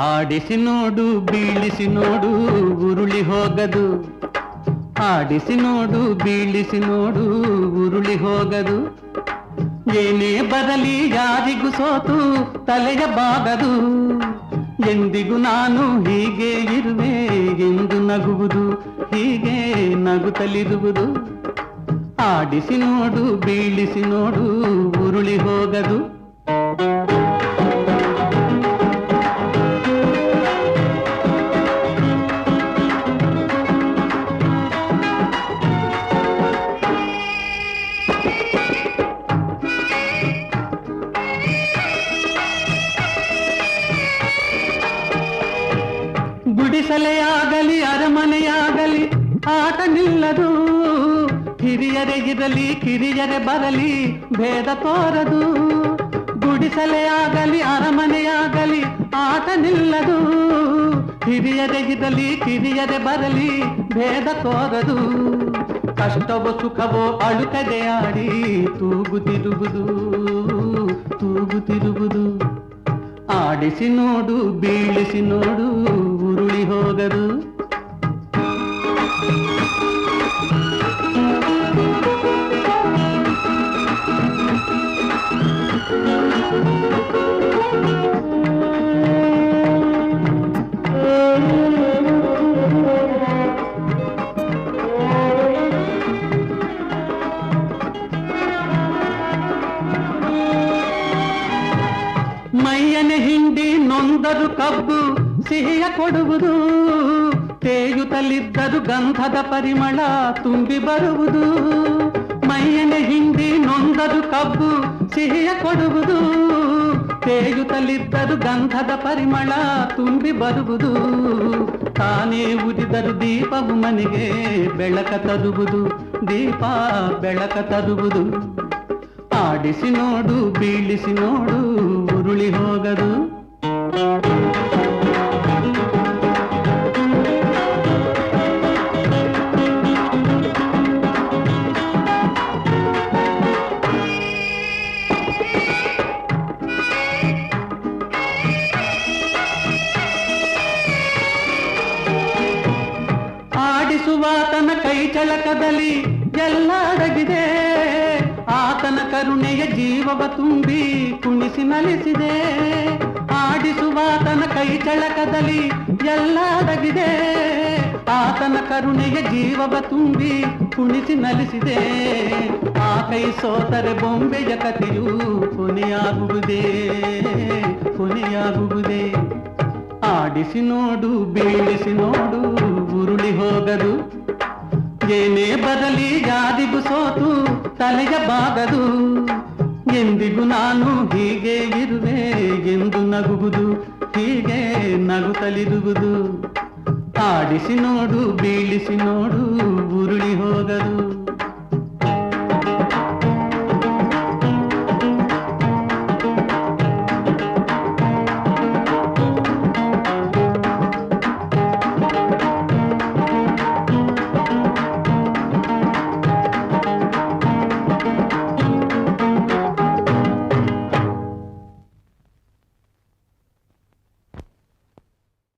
ಆಡಿಸಿ ನೋಡು ಬೀಳಿಸಿ ನೋಡು ಉರುಳಿ ಹೋಗದು. ಆಡಿಸಿ ನೋಡು ಬೀಳಿಸಿ ನೋಡು ಉರುಳಿ ಹೋಗದು. ಏನೇ ಬರಲಿ ಯಾರಿಗೂ ಸೋತು ತಲೆಯ ಬಾಗದು. ಎಂದಿಗೂ ನಾನು ಹೀಗೆ ಇರುವೆ ಎಂದು ನಗುವುದು, ಹೀಗೆ ನಗುತ್ತಲಿರುವುದು. ಆಡಿಸಿ ನೋಡು ಬೀಳಿಸಿ ನೋಡು ಉರುಳಿ ಹೋಗದು. ಗುಡಿಸಲೆಯಾಗಲಿ ಅರಮನೆಯಾಗಲಿ ಆಟ ನಿಲ್ಲದು. ಹಿರಿಯರೇ ಇರಲಿ ಕಿರಿಯರೇ ಬರಲಿ ಭೇದ ತೋರದು. ಗುಡಿಸಲೆಯಾಗಲಿ ಅರಮನೆಯಾಗಲಿ ಆಟ ನಿಲ್ಲದು. ಹಿರಿಯರೇ ಇರಲಿ ಕಿರಿಯರೇ ಬರಲಿ ಭೇದ ತೋರದು. ಕಷ್ಟವೋ ಸುಖವೋ ಅಳುಕದೆ ಆಡಿ ತೂಗುತ್ತಿರುವುದು, ತೂಗುತ್ತಿರುವುದು. ಆಡಿಸಿ ನೋಡು ಬೀಳಿಸಿ ನೋಡು ಉರುಳಿ ಹೋಗದು. ಮೈಯನೆ ಹಿಂಡಿ ನೊಂದರು ಕಬ್ಬು ಸಿಹಿಯ ಕೊಡುವುದು. ತೇಯುತ್ತಲಿದ್ದರು ಗಂಧದ ಪರಿಮಳ ತುಂಬಿ ಬರುವುದು. ಮೈಯನೆ ಹಿಂಡಿ ನೊಂದರು ಕಬ್ಬು ಸಿಹಿಯ ಕೊಡುವುದು. ತೇಯುತ್ತಲಿದ್ದರು ಗಂಧದ ಪರಿಮಳ ತುಂಬಿ ಬರುವುದು. ತಾನೇ ಉರಿದರು ದೀಪವು ಮನೆಗೆ ಬೆಳಕ ತರುವುದು, ದೀಪ ಬೆಳಕ ತರುವುದು. ಆಡಿಸಿ ನೋಡು ಬೀಳಿಸಿ ನೋಡು ಉರುಳಿ ಹೋಗದು. ಆಡಿಸುವಾತನ ಕೈ ಚಳಕದಲ್ಲಿ ಎಲ್ಲ ಅಡಗಿದೆ. ಆತನ ಕರುಣೆಯ ಜೀವವ ತುಂಬಿ ಕುಣಿಸಿ ನಲಿಸಿದೆ. ಆಡಿಸುವಾತನ ಕೈ ಚಳಕದಲ್ಲಿ ಎಲ್ಲ ಅಡಗಿದೆ. ಆತನ ಕರುಣೆಯ ಜೀವವ ತುಂಬಿ ಕುಣಿಸಿ ನಲಿಸಿದೆ. ಆ ಕೈ ಸೋತರೆ ಬೊಂಬೆಯ ಕಥೆಯು ಕೊನೆಯಾಗುವುದೇ, ಕೊನೆಯಾಗುವುದೇ. ಆಡಿಸಿ ನೋಡು ಬೀಳಿಸಿ ನೋಡು ಉರುಳಿ ಹೋಗದು. ಏನೇ ಬರಲಿ ಯಾರಿಗೂ ಸೋತು ತಲೆಯ ಬಾಗದು. ಎಂದಿಗೂ ನಾನು ಹೀಗೆ ಇರುವೆ ಎಂದು ನಗುವುದು, ಹೀಗೆ ನಗುತ್ತಲಿರುವುದು. ಆಡಿಸಿ ನೋಡು ಬೀಳಿಸಿ ನೋಡು ಉರುಳಿ ಹೋಗದು.